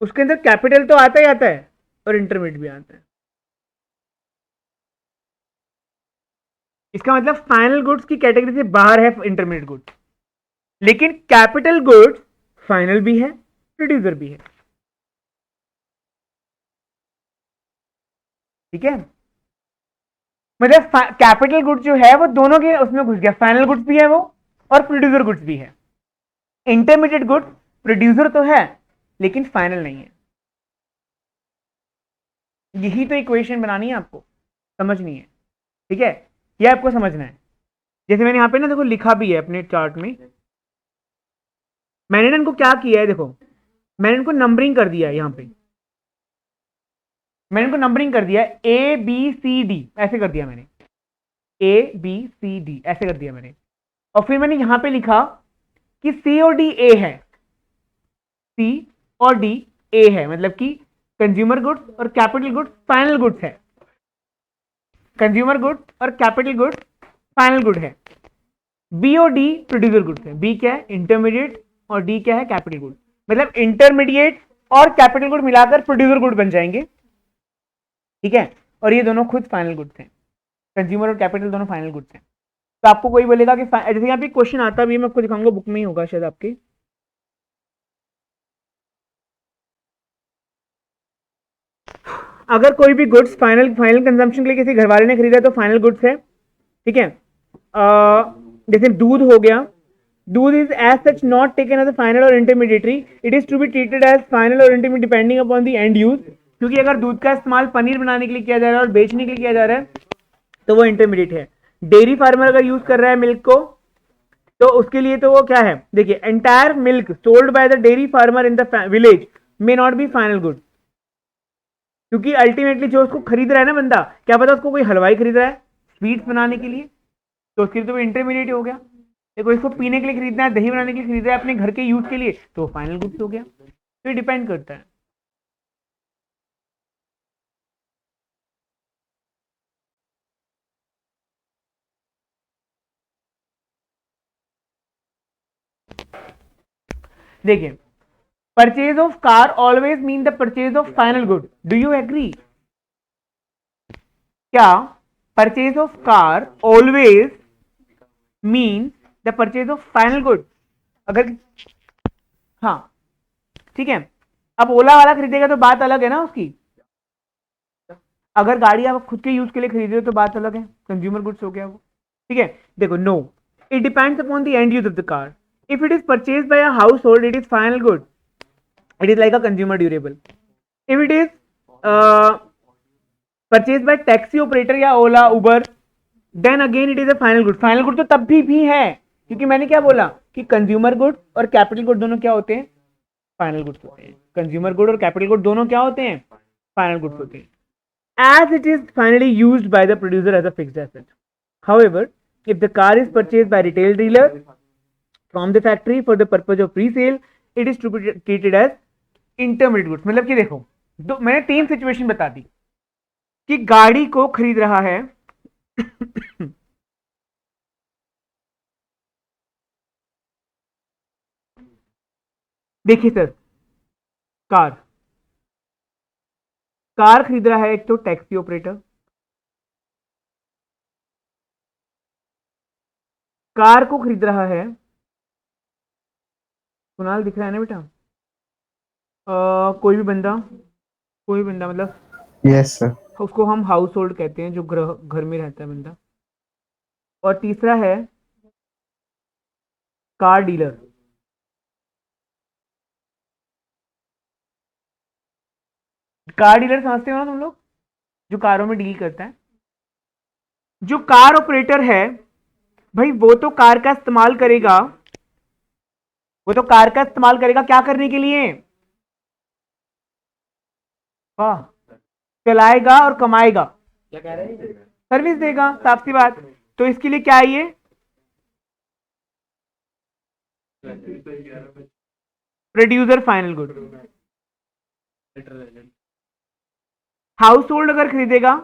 उसके अंदर कैपिटल तो आता ही आता है और इंटरमीडिएट भी आता है। इसका मतलब फाइनल गुड्स की कैटेगरी से बाहर है इंटरमीडिएट गुड्स, लेकिन कैपिटल गुड्स फाइनल भी है, प्रोड्यूसर भी है। ठीक है, मतलब कैपिटल गुड्स जो है वो दोनों के उसमें घुस गया, फाइनल गुड्स भी है वो और प्रोड्यूसर गुड्स भी है। इंटरमीडिएट गुड्स प्रोड्यूसर तो है लेकिन फाइनल नहीं है। यही तो इक्वेशन बनानी है, आपको समझनी है। ठीक है, ये आपको समझना है। जैसे मैंने यहां पे ना देखो लिखा भी है अपने चार्ट में, मैंने ना इनको क्या किया है, देखो मैंने इनको नंबरिंग कर दिया है। यहां पे मैंने इनको नंबरिंग कर दिया है, ए बी सी डी ऐसे कर दिया मैंने, ए बी सी डी ऐसे कर दिया मैंने। और फिर मैंने यहां पे लिखा कि सी और डी ए है, सी और डी ए है, मतलब कि कंज्यूमर गुड्स और कैपिटल गुड्स फाइनल गुड्स है। कंज्यूमर गुड्स और कैपिटल गुड्स फाइनल गुड है। बी और डी प्रोड्यूसर गुड्स है। बी क्या है, इंटरमीडिएट, और डी क्या है, कैपिटल गुड। मतलब इंटरमीडिएट और कैपिटल गुड मिलाकर प्रोड्यूसर गुड बन जाएंगे। ठीक है, और ये दोनों खुद फाइनल गुड्स हैं, कंज्यूमर और कैपिटल दोनों फाइनल गुड्स हैं। तो आपको कोई बोलेगा कि जैसे यहाँ पे क्वेश्चन आता भी है, मैं आपको दिखाऊंगा, बुक में ही होगा शायद आपके। अगर कोई भी गुड्स फाइनल कंजम्पशन के लिए किसी घरवाले ने खरीदा तो फाइनल गुड्स है। ठीक है, जैसे दूध हो गया, दूध is as such not taken as a final और intermediatory, it is to be treated as final और intermediate depending upon the end use. क्योंकि अगर दूध का इस्तेमाल पनीर बनाने के लिए किया जा रहा है और बेचने के लिए किया जा रहा है तो वो इंटरमीडिएट है। डेयरी फार्मर अगर यूज कर रहा है मिल्क को तो उसके लिए तो वो क्या है, देखिए entire milk sold by the dairy farmer in the village may not be final good, क्योंकि अल्टीमेटली जो उसको खरीद रहा है ना बंदा, क्या पता उसको कोई हलवाई खरीद रहा है स्वीट्स बनाने के लिए, तो उसके लिए तो इंटरमीडिएट हो गया। देखो इसको पीने के लिए खरीदना है, दही बनाने के लिए खरीद रहा है अपने घर के यूज के लिए, तो फाइनल गुड्स हो गया। तो ये डिपेंड करता है। देखिए, purchase of car always mean the purchase of final good, do you agree? क्या purchase of car always mean the purchase of final good? अगर हाँ, ठीक है, अब ओला वाला खरीदेगा तो बात अलग है ना उसकी। अगर गाड़ी आप खुद के यूज के लिए खरीद रहे हो तो बात अलग है, कंज्यूमर गुड्स हो गया वो। ठीक है, देखो no, it depends upon the end use of the car. If it is purchase by a household it is final good, it is like a consumer durable. If it is purchase by taxi operator या Ola Uber, then again it is a final good. Final good तो तब भी है, क्योंकि मैंने क्या बोला कि कंज्यूमर गुड और कैपिटल गुड दोनों क्या होते हैं, फाइनल गुड्स होते हैं। कंज्यूमर गुड और कैपिटल गुड दोनों क्या होते हैं, फाइनल गुड्स होते हैं, as it is finally used by the producer as a fixed asset. However, if the car is purchased by retail dealer from the factory for the purpose of pre-sale, it is to be treated as intermediate goods। मतलब कि देखो, मैंने 3 situation बता दी कि गाड़ी को खरीद रहा है देखिए सर, कार खरीद रहा है एक तो टैक्सी ऑपरेटर, कार को खरीद रहा है, कुणाल दिख रहा है ना बेटा, कोई भी बंदा, मतलब यस सर। उसको हम हाउस होल्ड कहते हैं, जो घर में रहता है बंदा। और तीसरा है कार डीलर। कार डीलर समझते हो ना तुम लोग, जो कारों में डील करता है। जो कार ऑपरेटर है भाई, वो तो कार का इस्तेमाल करेगा, क्या करने के लिए, वाह, चलाएगा और कमाएगा, क्या कह रहे हैं, सर्विस देगा, साफ सी बात। तो इसके लिए क्या है ये, producer final good. House hold अगर खरीदेगा,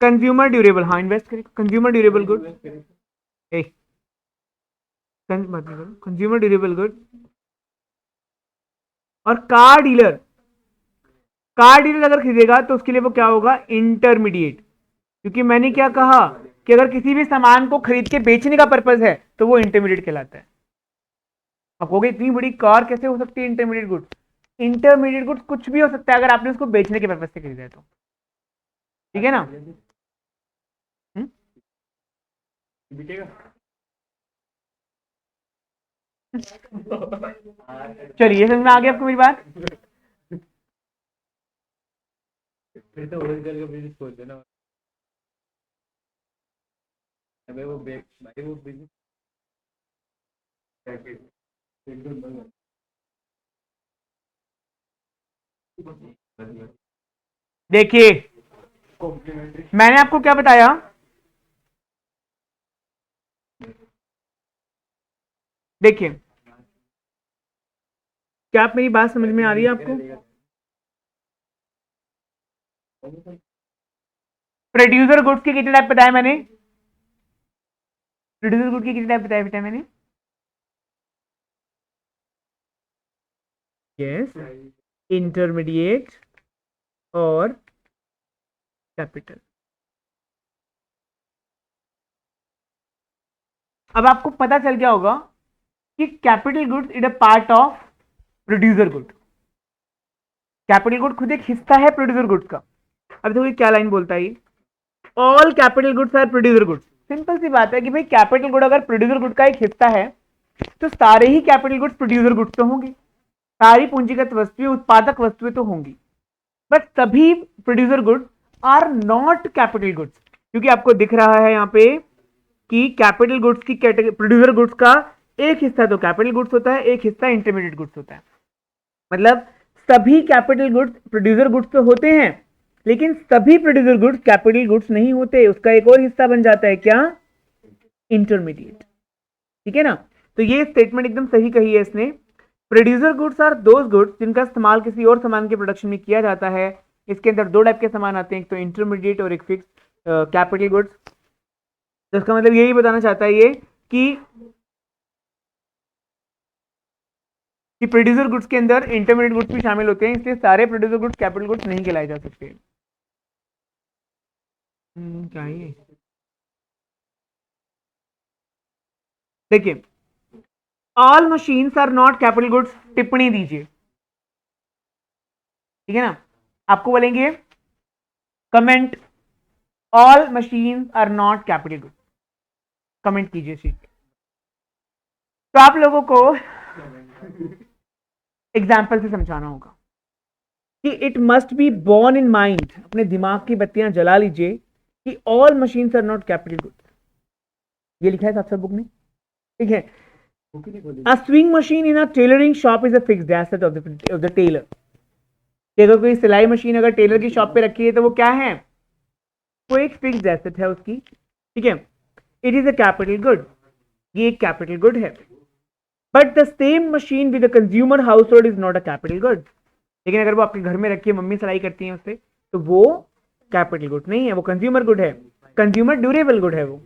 कंज्यूमर ड्यूरेबल, हाँ इन्वेस्ट करेगा, consumer durable good, consumer durable good. और कार डीलर, कार डीलर अगर खरीदेगा तो उसके लिए वो क्या होगा, इंटरमीडिएट। क्योंकि मैंने क्या कहा कि अगर किसी भी सामान को खरीद के बेचने का पर्पज है तो वो इंटरमीडिएट कहलाता है। आप कहोगे इतनी बड़ी कार कैसे हो सकती है इंटरमीडिएट गुड्स? इंटरमीडिएट गुड्स कुछ भी हो सकता है अगर आपने उसको बेचने के पर्पज से खरीदा है तो, ठीक है ना। चलिए समझ में आ गया आपको मेरी बात? फिर तो होलसेल का बिजनेस खोल देना। अबे वो भाई वो बिजनेस देखिए, मैंने आपको क्या बताया, देखिए क्या आप मेरी बात समझ में आ रही है आपको? प्रोड्यूसर गुड्स के कितने टाइप बताए मैंने? प्रोड्यूसर गुड के कितने टाइप बताए बेटा मैंने? यस, इंटरमीडिएट और कैपिटल। अब आपको पता चल गया होगा कि capital goods is a part of producer good. Capital good खुद एक हिस्सा है प्रोड्यूसर गुड्स का। अब देखो क्या लाइन बोलता है, all capital goods are producer goods. Simple सी बात है कि भाई कैपिटल गुड अगर प्रोड्यूसर गुड का एक हिस्सा है तो सारे ही कैपिटल गुड्स प्रोड्यूसर गुड्स तो होंगे, सारी पूंजीगत वस्तुएं उत्पादक वस्तुएं तो होंगी। बट सभी producer goods are not capital goods, क्योंकि आपको दिख रहा है यहाँ पे कि कैपिटल गुड्स की कैटेगरी, प्रोड्यूसर गुड्स का एक हिस्सा तो कैपिटल गुड्स होता है, एक हिस्सा इंटरमीडिएट गुड्स होता है। मतलब सभी कैपिटल गुड्स प्रोड्यूसर गुड्स तो होते हैं, लेकिन सभी प्रोड्यूसर गुड्स कैपिटल गुड्स नहीं होते, उसका एक और हिस्सा बन जाता है क्या, इंटरमीडिएट। ठीक है ना। तो ये स्टेटमेंट एकदम सही कही है इसने। Producer goods are those goods जिनका इस्तेमाल किसी और सामान के प्रोडक्शन में किया जाता है। इसके अंदर दो टाइप के सामान आते हैं, एक तो इंटरमीडिएट और एक फिक्स कैपिटल गुड्स। तो इसका मतलब यही बताना चाहता है ये कि प्रोड्यूसर गुड्स के अंदर इंटरमीडिएट गुड्स भी शामिल होते हैं, इसलिए सारे प्रोड्यूसर गुड्स कैपिटल गुड्स नहीं कहलाए जा सकते। क्या है देखिए, all machines are not capital goods, टिप्पणी दीजिए। ठीक है ना, आपको बोलेंगे comment all machines are not capital goods, comment कीजिए शीट। तो आप लोगों को एग्जाम्पल से समझाना होगा कि it must be borne in mind, अपने दिमाग की बत्तियां जला लीजिए कि all machines are not capital goods. ये लिखा है साथ बुक में, ठीक है। A sewing machine in a tailoring shop is a fixed asset of the tailor. अगर कोई सिलाई मशीन अगर टेलर की शॉप पे रखी है तो वो क्या है, वो एक फिक्स्ड एसेट है उसकी। ठीक है, it is a capital good, ये एक कैपिटल गुड है। But the same machine with consumer house hold is not a capital good. लेकिन अगर वो आपके घर में रखी है, मम्मी सिलाई करती है उससे, तो वो कैपिटल गुड नहीं है, वो कंज्यूमर गुड है, कंज्यूमर ड्यूरेबल गुड है वो।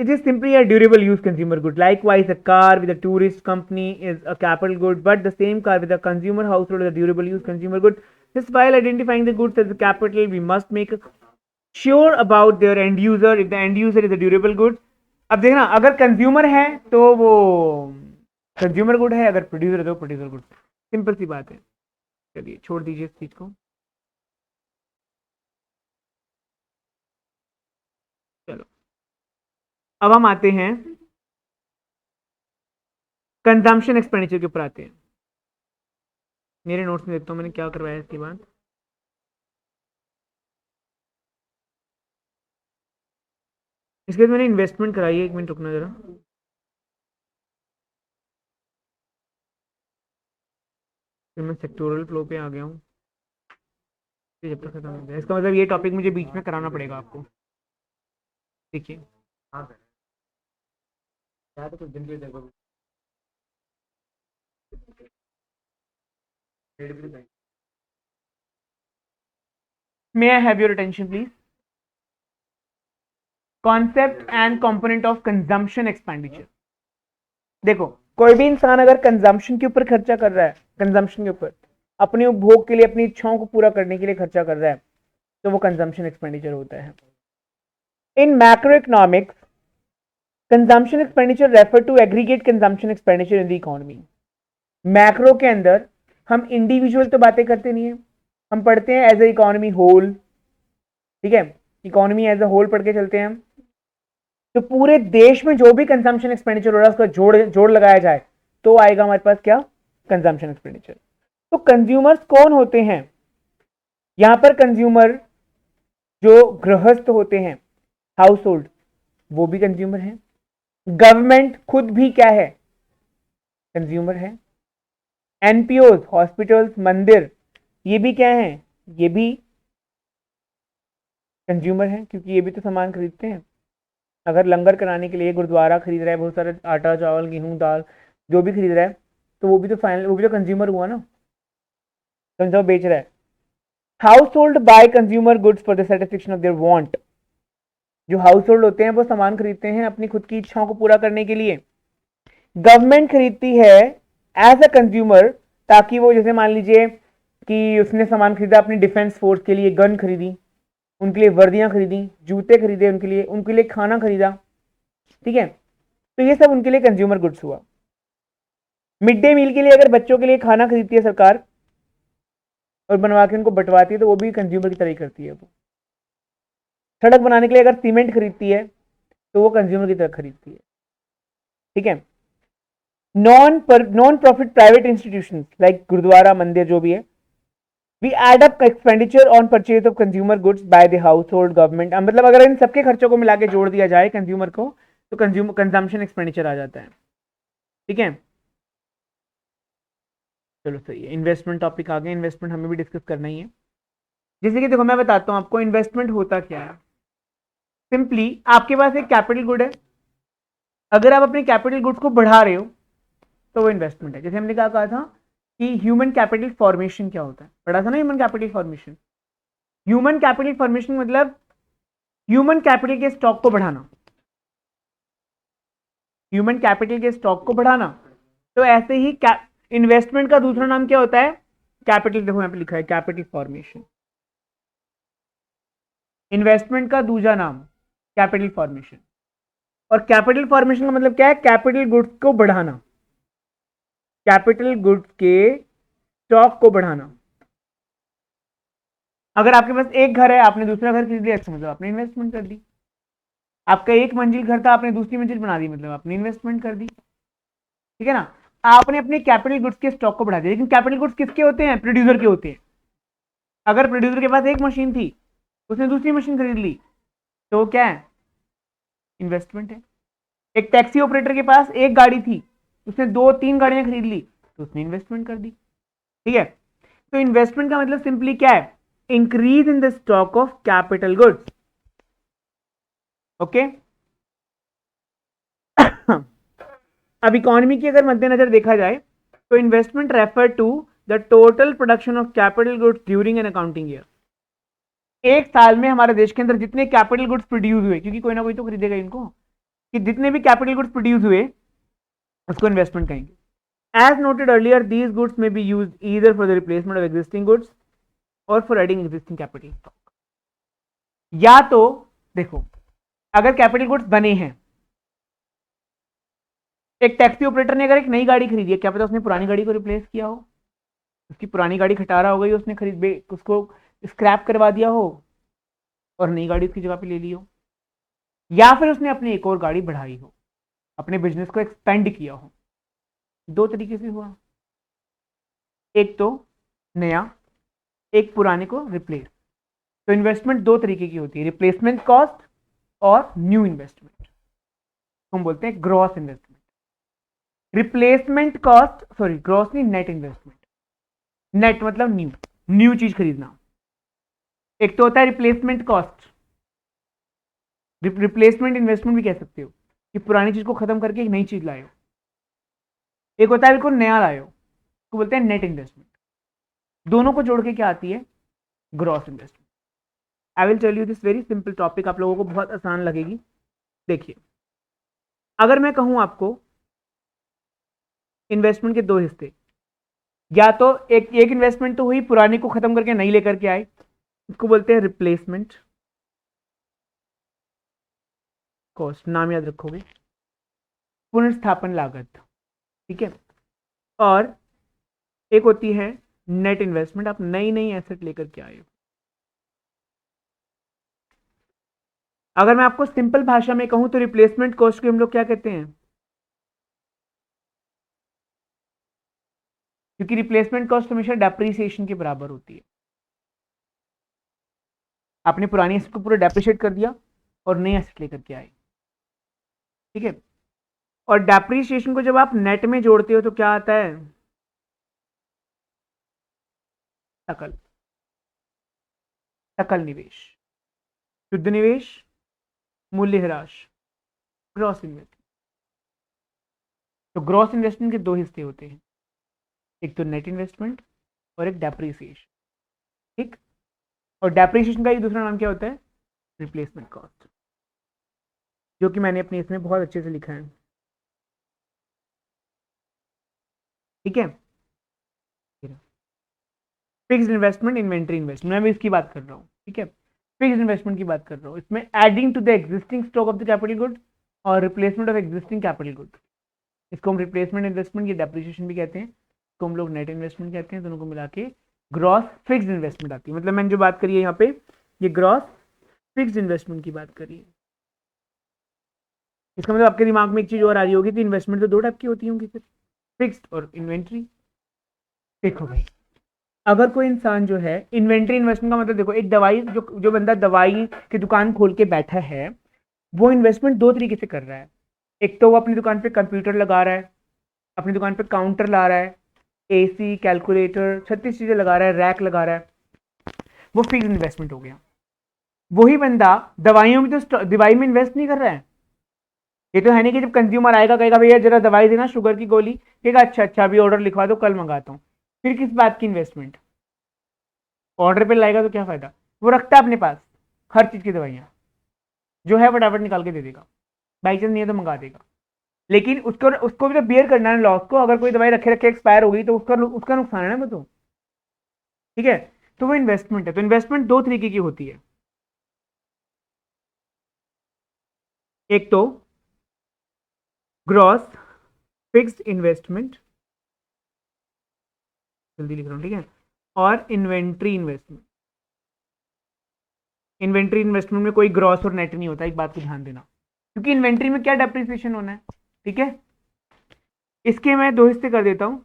It is simply a durable use consumer good. Likewise, a car with a tourist company is a capital good, but the same car with a consumer household is a durable use consumer good. Just while identifying the goods as a capital, we must make sure about their end user. If the end user is a durable good, अब देखना अगर consumer है तो वो consumer good है, अगर producer है तो प्रोड्यूसर गुड। सिंपल सी बात है। चलिए छोड़ दीजिए इस चीज को। चलो अब हम आते हैं कंजम्पशन एक्सपेंडिचर के ऊपर आते हैं। मेरे नोट्स में देखता हूँ मैंने क्या करवाया इसके बाद। इसके बाद मैंने इन्वेस्टमेंट कराई है, एक मिनट रुकना जरा। फिर मैं सेक्टोरल फ्लो पे आ गया हूँ, जब तक खत्म हो गया। इसका मतलब ये टॉपिक मुझे बीच में कराना पड़ेगा आपको। देखिए तो कुछ दिन के लिए देखो। May I have your attention please? Concept and component of consumption expenditure. देखो कोई भी इंसान अगर कंजम्पशन के ऊपर खर्चा कर रहा है, कंजम्पशन के ऊपर, अपने उपभोग के लिए, अपनी इच्छाओं को पूरा करने के लिए खर्चा कर रहा है, तो वो कंजम्पशन एक्सपेंडिचर होता है। In macro economics, consumption expenditure refer to aggregate consumption expenditure in the economy. Macro के अंदर हम इंडिविजुअल तो बातें करते नहीं है, हम पढ़ते हैं एज ए इकोनॉमी होल, ठीक है, इकोनॉमी एज अ होल पढ़ के चलते हैं हम। तो पूरे देश में जो भी कंजम्पशन एक्सपेंडिचर हो रहा है उसका जोड़ लगाया जाए तो आएगा हमारे पास क्या, कंजम्पशन एक्सपेंडिचर। तो कंज्यूमर्स कौन होते हैं, यहां पर कंज्यूमर जो गृहस्थ होते हैं, हाउस होल्ड, वो भी कंज्यूमर है। गवर्नमेंट खुद भी क्या है, कंज्यूमर है। एनपीओज, हॉस्पिटल्स, मंदिर, ये भी क्या है, ये भी कंज्यूमर है, क्योंकि ये भी तो सामान खरीदते हैं। अगर लंगर कराने के लिए गुरुद्वारा खरीद रहा है बहुत सारे आटा, चावल, गेहूं, दाल, जो भी खरीद रहा है, तो वो भी तो फाइनल, वो भी तो कंज्यूमर हुआ ना, कंज्यूमर बेच रहा है। House hold by consumer goods for the satisfaction of their want. जो हाउस होल्ड होते हैं वो सामान खरीदते हैं अपनी खुद की इच्छाओं को पूरा करने के लिए। गवर्नमेंट खरीदती है एज अ कंज्यूमर, ताकि वो, जैसे मान लीजिए कि उसने सामान खरीदा अपनी डिफेंस फोर्स के लिए, गन खरीदी, उनके लिए वर्दियां खरीदी, जूते खरीदे उनके लिए खाना खरीदा, ठीक है, तो ये सब उनके लिए कंज्यूमर गुड्स हुआ। मिड डे मील के लिए अगर बच्चों के लिए खाना खरीदती है सरकार और बनवा के उनको बंटवाती है, तो वो भी कंज्यूमर की तरह ही करती है। वो सड़क बनाने के लिए अगर सीमेंट खरीदती है तो वो कंज्यूमर की तरह खरीदती है, ठीक है। Non profit private institutions like gurdwara, mandir, जो भी है, we add up expenditure on purchase of consumer goods by the household, government। मतलब अगर इन सबके खर्चों को मिला के जोड़ दिया जाए कंज्यूमर को, तो कंज्यूमर कंजम्पशन एक्सपेंडिचर आ जाता है, ठीक है। चलो सही है, इन्वेस्टमेंट टॉपिक आ गया, इन्वेस्टमेंट हमें भी डिस्कस करना ही है। जैसे कि देखो मैं बताता हूं आपको इन्वेस्टमेंट होता क्या है। सिंपली आपके पास एक कैपिटल गुड है, अगर आप अपने कैपिटल गुड्स को बढ़ा रहे हो तो वो इन्वेस्टमेंट है। जैसे हमने कहा था कि ह्यूमन कैपिटल फॉर्मेशन क्या होता है, पढ़ा था ना human capital formation. Human capital formation मतलब ह्यूमन कैपिटल के स्टॉक को बढ़ाना, ह्यूमन कैपिटल के स्टॉक को बढ़ाना। तो ऐसे ही इन्वेस्टमेंट का दूसरा नाम क्या होता है, कैपिटल। देखो यहां पे लिखा है कैपिटल फॉर्मेशन, इन्वेस्टमेंट का दूसरा नाम कैपिटल फॉर्मेशन। और कैपिटल फॉर्मेशन का मतलब क्या है, कैपिटल गुड्स को बढ़ाना, कैपिटल गुड्स के स्टॉक को बढ़ाना। अगर आपके पास एक घर है, आपने दूसरा घर खरीद लिया, इसका मतलब आपने इन्वेस्टमेंट कर दी। आपका एक मंजिल घर था, आपने दूसरी मंजिल बना दी, मतलब आपने इन्वेस्टमेंट कर दी, ठीक है ना। आपने अपने कैपिटल गुड्स के स्टॉक को बढ़ा दिया। लेकिन कैपिटल गुड्स किसके होते हैं, प्रोड्यूसर के होते हैं। अगर प्रोड्यूसर के पास एक मशीन थी, उसने दूसरी मशीन खरीद ली, तो क्या है, इन्वेस्टमेंट है। एक टैक्सी ऑपरेटर के पास एक गाड़ी थी, उसने 2-3 गाड़ियां खरीद ली, तो उसने इन्वेस्टमेंट कर दी, ठीक है। तो इन्वेस्टमेंट का मतलब सिंपली क्या है, increase in the stock of capital goods, okay. अब इकोनॉमी की अगर मद्देनजर देखा जाए तो investment refer to the total production of capital goods during an accounting year. एक साल में हमारे देश के अंदर जितने कैपिटल गुड्स प्रोड्यूस हुए, क्योंकि कोई ना कोई तो खरीदेगा इनको, कि जितने भी कैपिटल गुड्स प्रोड्यूस हुए उसको इन्वेस्टमेंट कहेंगे। As noted earlier, these goods may be used either for the replacement of existing goods और for adding existing capital stock. या तो देखो, अगर कैपिटल गुड्स बने हैं, एक टैक्सी ऑपरेटर ने अगर एक नई गाड़ी खरीदी है, क्या पता उसने पुरानी गाड़ी को रिप्लेस किया हो, उसकी पुरानी गाड़ी खटारा हो गई, उसने उसको स्क्रैप करवा दिया हो और नई गाड़ी उसकी जगह पे ले ली हो। या फिर उसने अपनी एक और गाड़ी बढ़ाई हो, अपने बिजनेस को एक्सपेंड किया हो। दो तरीके से हुआ, एक तो नया, एक पुराने को रिप्लेस। तो इन्वेस्टमेंट दो तरीके की होती है, रिप्लेसमेंट कॉस्ट और न्यू इन्वेस्टमेंट, हम बोलते हैं gross investment. Replacement cost, sorry gross नहीं, नेट इन्वेस्टमेंट। नेट मतलब न्यू चीज खरीदना। एक तो होता है रिप्लेसमेंट कॉस्ट, रिप्लेसमेंट इन्वेस्टमेंट भी कह सकते हो, कि पुरानी चीज को खत्म करके एक नई चीज लाए हो। एक होता है बिल्कुल नया लाए हो, उसको बोलते हैं नेट इन्वेस्टमेंट। दोनों को जोड़ के क्या आती है, gross investment. I will tell you this very simple topic, आप लोगों को बहुत आसान लगेगी। देखिए, अगर मैं कहूं आपको इन्वेस्टमेंट के दो हिस्से, या तो एक इन्वेस्टमेंट तो हुई, पुरानी को खत्म करके नई लेकर के आए, उसको बोलते हैं रिप्लेसमेंट कॉस्ट, नाम याद रखोगे, पुनर्स्थापन लागत, ठीक है। और एक होती है नेट इन्वेस्टमेंट, आप नई नई एसेट लेकर के आए हो। अगर मैं आपको सिंपल भाषा में कहूं तो रिप्लेसमेंट कॉस्ट को हम लोग क्या कहते हैं, क्योंकि रिप्लेसमेंट कॉस्ट हमेशा डेप्रिसिएशन के बराबर होती है। आपने पुरानी एसेट को पूरा डेप्रिशिएट कर दिया और नई एसेट लेकर के आए, ठीक है। और डेप्रिसिएशन को जब आप नेट में जोड़ते हो तो क्या आता है, सकल, सकल निवेश, शुद्ध निवेश, मूल्यह्रास, ग्रॉस इन्वेस्टमेंट। तो ग्रॉस इन्वेस्टमेंट के दो हिस्से होते हैं, एक तो नेट इन्वेस्टमेंट और एक डेप्रिसिएशन, ठीक। और डेप्रिसिएशन का एक दूसरा नाम क्या होता है, रिप्लेसमेंट कॉस्ट, जो कि मैंने अपने इसमें बहुत अच्छे से लिखा है, ठीक है। फिक्स्ड इन्वेस्टमेंट, इन्वेंट्री इन्वेस्टमेंट, मैं भी इसकी बात कर रहा हूँ, ठीक है। फिक्स्ड इन्वेस्टमेंट की बात कर रहा हूँ, इसमें adding to the existing stock of the capital good और replacement of existing capital good, इसको हम रिप्लेसमेंट इन्वेस्टमेंट या डेप्रिसिएशन भी कहते हैं, इसको हम लोग नेट इन्वेस्टमेंट कहते हैं। दोनों को मिला के ग्रॉस फिक्स्ड इन्वेस्टमेंट आती है। मतलब मैंने जो बात करी है यहाँ पे, ये ग्रॉस फिक्स्ड इन्वेस्टमेंट की बात करी है। इसका मतलब आपके दिमाग में एक चीज और आ रही होगी कि इन्वेस्टमेंट तो दो टाइप की होती होंगी, फिर फिक्स्ड और इन्वेंट्री। देखो भाई, अगर कोई इंसान जो है, इन्वेंट्री इन्वेस्टमेंट का मतलब देखो, एक दवाई जो बंदा दवाई की दुकान खोल के बैठा है, वो इन्वेस्टमेंट दो तरीके से कर रहा है। एक तो वो अपनी दुकान पे कंप्यूटर लगा रहा है, अपनी दुकान पे काउंटर ला रहा है, एसी, कैलकुलेटर, 36 चीजें लगा रहा है, रैक लगा रहा है, वो फिक्स्ड इन्वेस्टमेंट हो गया। वही बंदा दवाइयों में तो दवाई में इन्वेस्ट नहीं कर रहा है। ये तो है नहीं कि जब कंज्यूमर आएगा कहेगा भैया जरा दवाई देना, शुगर की गोली, कहेगा अच्छा अच्छा अभी ऑर्डर लिखवा दो, कल मंगाता हूँ। फिर किस बात की इन्वेस्टमेंट, ऑर्डर पे लाएगा तो क्या फायदा, वो रखता है अपने पास हर चीज की दवाइयां, जो है फटाफट निकाल के दे देगा, बाई चांस नहीं है तो मंगा देगा। लेकिन उसको उसको भी तो बियर करना है लॉस को। अगर कोई दवाई रखे रखे एक्सपायर हो गई तो उसका नुकसान है ना वो तो, ठीक है। तो वो इन्वेस्टमेंट है। तो इन्वेस्टमेंट दो तरीके की होती है, एक तो ग्रॉस फिक्स्ड इन्वेस्टमेंट, जल्दी लिख रहा हूं, ठीक है, और इन्वेंट्री इन्वेस्टमेंट। इन्वेंट्री इन्वेस्टमेंट में कोई ग्रॉस और नेट नहीं होता, एक बात को ध्यान देना, क्योंकि इन्वेंट्री में क्या डेप्रिसिएशन होना है, ठीक है। इसके मैं दो हिस्से कर देता हूं,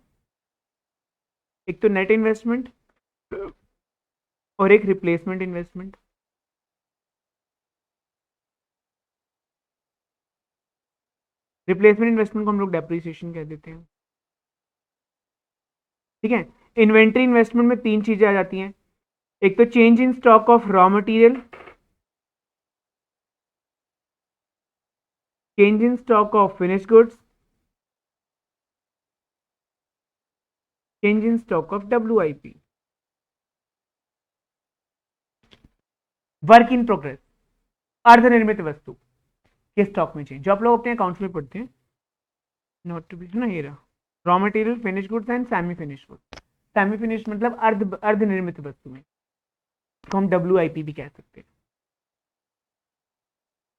एक तो नेट इन्वेस्टमेंट और एक रिप्लेसमेंट इन्वेस्टमेंट। रिप्लेसमेंट इन्वेस्टमेंट को हम लोग डेप्रिसिएशन कह देते हैं, ठीक है। इन्वेंट्री इन्वेस्टमेंट में तीन चीजें आ जाती हैं, एक तो change in stock of raw material, change in stock of finish goods, change in stock of WIP, work in progress, अर्धनिर्मित वस्तु के स्टॉक में चेंज, जो आप लोग अपने अकाउंट्स में पढ़ते हैं, नॉट टू बी ना, ये रहा raw material, finish goods and semi finish goods. Semi finish मतलब अर्धनिर्मित वस्तु में, तो हम WIP भी कह सकते हैं।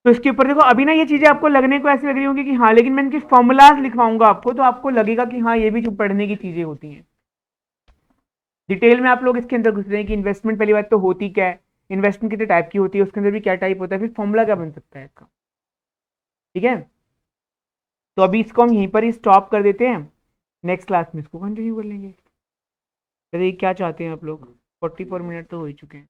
तो इसके ऊपर देखो, अभी ना ये चीजें आपको लगने को ऐसी लग रही होंगी कि हाँ, लेकिन मैं इनके फॉर्मूलाज लिखवाऊंगा आपको तो आपको लगेगा कि हाँ ये भी पढ़ने की चीजें होती हैं। डिटेल में आप लोग इसके अंदर घुस रहे हैं कि इन्वेस्टमेंट पहली बात तो होती क्या है, इन्वेस्टमेंट कितने टाइप की होती है, उसके अंदर भी क्या टाइप होता है, फिर फॉर्मूला क्या बन सकता है इसका, ठीक है। तो अभी इसको हम यहीं पर ही स्टॉप कर देते हैं, नेक्स्ट क्लास में इसको कंटिन्यू कर लेंगे। क्या चाहते हैं आप लोग, 44 मिनट तो हो ही चुके हैं।